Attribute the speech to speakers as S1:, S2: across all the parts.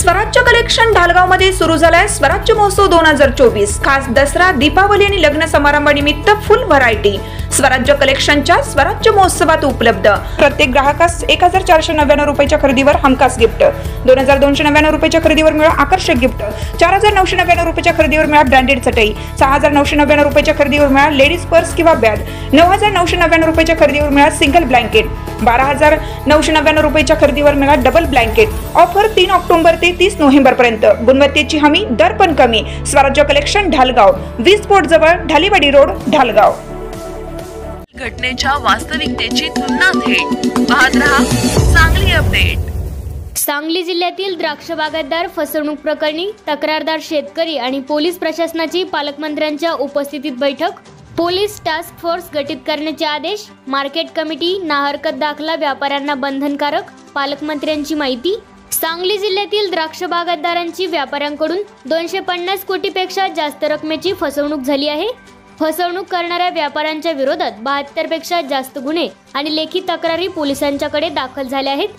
S1: स्वराज्य कलेक्शन ढालगावमध्ये सुरू झालाय स्वराज्य महोत्सव 2024। खास दसरा, दीपावली आणि लग्न समारंभानिमित्त फुल व्हरायटी स्वराज्य कलेक्शनच्या स्वराज्य महोत्सवात उपलब्ध। प्रत्येक ग्राहकास 1499 रुपयाच्या खरेदीवर हमखास गिफ्ट, 2299 रुपयाच्या खरेदीवर मिळा आकर्षक गिफ्ट, 4999 रुपयाच्या खरेदीवर मिळा ब्रँडेड चटई, 6999 रुपयाच्या खरेदीवर मिळा लेडीज पर्स किंवा बॅग, 9999 रुपयाच्या खरेदीवर मिळा सिंगल ब्लँकेट, 12999 रुपयाच्या खरेदीवर मिळा डबल ब्लँकेट। ऑफर 3 ऑक्टोबर ते 30 नोव्हेंबर पर्यंत। गुणवत्तेची हमी, दर पण कमी। स्वराज्य कलेक्शन ढालगाव, वीज पोर्ट जवळ, ढालीवाडी रोड, ढालगाव।
S2: घटनेच्या वास्तविकतेची तुलना थेट पाहत रहा सांगली अपडेट।
S3: सांगली जिल्ह्यातील द्राक्ष बागायतदार फसवणूक प्रकरणी तक्रारदार शेतकरी आणि पोलीस प्रशासनाची पालकमंत्र्यांच्या उपस्थितीत बैठक। पोलीस टास्क फोर्स गठीत करण्याचे आदेश। मार्केट कमिटी नाहरकत दाखला व्यापाऱ्यांना बंधनकारक, पालकमंत्र्यांची माहिती। सांगली जिल्ह्यातील द्राक्ष बागायतदारांची व्यापाऱ्यांकडून 250 कोटीपेक्षा जास्त रकमेची फसवणूक झाली आहे। फसवणूक करणाऱ्या व्यापाऱ्यांच्या विरोधात 72 पेक्षा जास्त गुन्हे आणि लेखी तक्रारी पोलिसांच्याकडे दाखल झाल्या आहेत।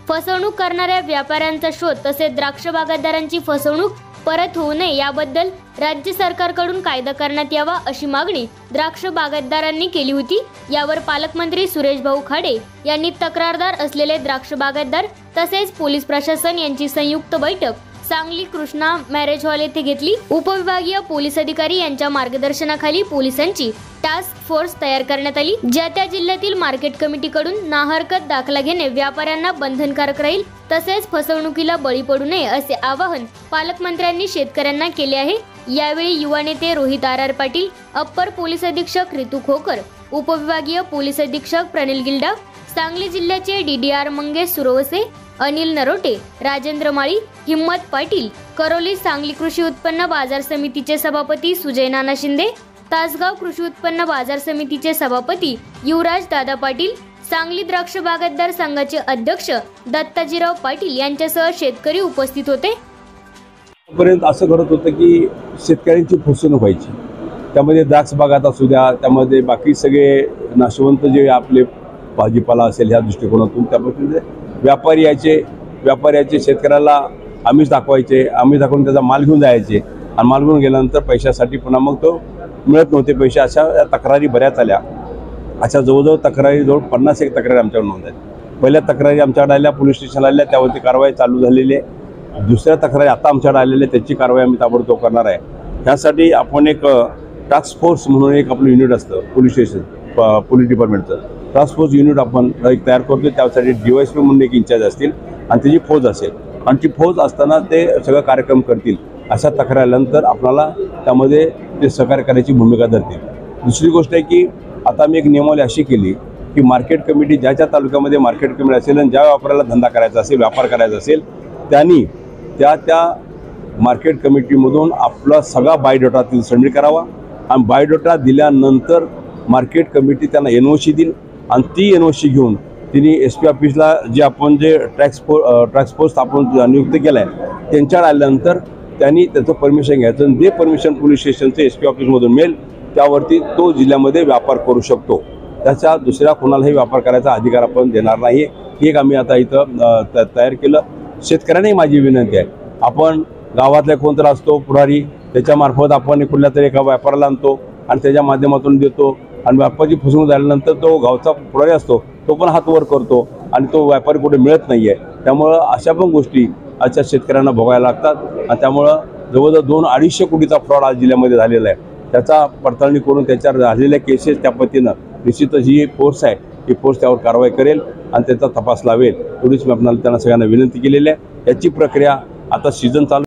S3: फसवणूक करणाऱ्या व्यापाऱ्यांचा शोध तसेच द्राक्ष बागायतदारांची फसवणूक परत होऊ नये याबद्दल राज्य सरकारकडून कायदा करण्यात यावा अशी मागणी द्राक्ष बागायतदारांनी केली होती। यावर पालकमंत्री सुरेश भाऊ खाडे यांनी तक्रारदार असलेले द्राक्ष बागायतदार तसेच पोलीस प्रशासन यांची संयुक्त बैठक सांगली कृष्णा मॅरेज हॉल येथे घेतली। उपविभागीय पोलीस अधिकारी यांच्या मार्गदर्शनाखाली पोलिसांची टास्क फोर्स तयार करण्यात आली। ज्या त्या जिल्ह्यातील मार्केट कमिटीकडून नाहरकत दाखला घेणे व्यापाऱ्यांना बंधनकारक राहील, तसेच फसवणुकीला बळी पडू नये असे आवाहन पालकमंत्र्यांनी शेतकऱ्यांना केले आहे। यावेळी युवा नेते Rohit R Patil, upper police अधीक्षक रितू खोकर, उपविभागीय पोलीस अधीक्षक प्रणिल गिल्डा, सांगली जिल्ह्याचे DDR मंगेश सुरवसे, अनिल नरोटे, राजेंद्र माळी, हिम्मत पाटील, करोली सांगली कृषी उत्पन्न बाजार समितीचे सभापती सुजय नाना शिंदे, तासगाव कृषी उत्पन्न बाजार समितीचे सभापती युवराज दादा पाटील, सांगली द्राक्ष बागायतदार संघाचे अध्यक्ष दत्ताजीराव पाटील यांच्यासह शेतकरी उपस्थित होते।
S4: पर्यंत असं घडत होतं की शेतकऱ्यांची फसवणूक व्हायची, त्यामध्ये द्राक्ष बागायत असू द्या, त्यामध्ये बाकी सगळे नाशवंत जे आपले भाजीपाला असेल ह्या दृष्टिकोनातून त्यापासून व्यापारी यायचे शेतकऱ्याला आमिष दाखवायचे, आमिष दाखवून त्याचा माल घेऊन जायचे आणि माल घेऊन गेल्यानंतर पैशासाठी पुन्हा मग तो मिळत नव्हते पैसे। अशा तक्रारी बऱ्याच आल्या। अशा जवळजवळ तक्रारी 51 तक्रारी आमच्याकडे नोंदवल्या। पहिल्या तक्रारी आमच्याकडे आल्या, पोलीस स्टेशनला आल्या, त्यावरती कारवाई चालू झालेली आहे। दुसऱ्या तक्रारी आता आमच्याकडे आलेल्या त्याची कारवाई आम्ही ताबडतोब करणार आहे। त्यासाठी आपण एक टास्क फोर्स म्हणून एक आपलं युनिट असतं पोलीस स्टेशन पोलीस डिपार्टमेंटचं टास्क फोर्स युनिट आपण एक तयार करतो। त्यासाठी DYSP म्हणून एक इंचार्ज असतील आणि त्याची फौज असेल आणि ती फौज असताना ते सगळं कार्यक्रम करतील। अशा तक्रारीनंतर आपल्याला त्यामध्ये ते सहकार्य करण्याची भूमिका धरतील। दुसरी गोष्ट आहे की आता आम्ही एक नियमावली अशी केली की मार्केट कमिटी ज्या तालुक्यामध्ये मार्केट कमिटी असेल आणि ज्या व्यापाऱ्याला धंदा करायचा असेल, व्यापार करायचा असेल, त्यांनी त्या मार्केट कमिटीमधून आपला सगळा बायोडेटा सबमिट करावा आणि बायोडेटा दिल्यानंतर मार्केट कमिटी त्यांना NOC देईल आणि ती NOC घेऊन तिने SP ऑफिसला जे आपण टॅक्स फोर्स आपण नियुक्त केला आहे त्यांच्याकडे आल्यानंतर त्यांनी त्याचं परमिशन घ्यायचं आणि ते परमिशन पोलीस स्टेशनचे SP ऑफिसमधून मिळेल, त्यावरती तो जिल्ह्यामध्ये व्यापार करू शकतो। त्याच्या दुसऱ्या कोणालाही व्यापार करायचा अधिकार आपण देणार नाही। हे एक आम्ही आता इथं तयार केलं। शेतकऱ्यांनाही माझी विनंती आहे, आपण गावातल्या कोणतरी असतो पुढारी, त्याच्यामार्फत आपण कुठल्या तरी एका व्यापाराला आणतो आणि त्याच्या माध्यमातून देतो आणि व्यापारी फसवणूक झाल्यानंतर तो गावचा पुढारी असतो तो पण हात वर करतो आणि तो व्यापारी कुठे मिळत नाही आहे। त्यामुळं अशा पण गोष्टी आजच्या शेतकऱ्यांना भोगायला लागतात आणि त्यामुळं जवळजवळ 200-250 कोटीचा फ्रॉड आज जिल्ह्यामध्ये झालेला आहे। त्याचा पडताळणी करून त्याच्यावर झालेल्या केसेस त्या पद्धतीनं निश्चितच ही फोर्स आहे, ही फोर्स त्यावर कारवाई करेल आणि त्याचा तपास लावेल एवढीच मी आपल्याला त्यांना सगळ्यांना विनंती केलेली आहे। याची प्रक्रिया आता सीझन चालू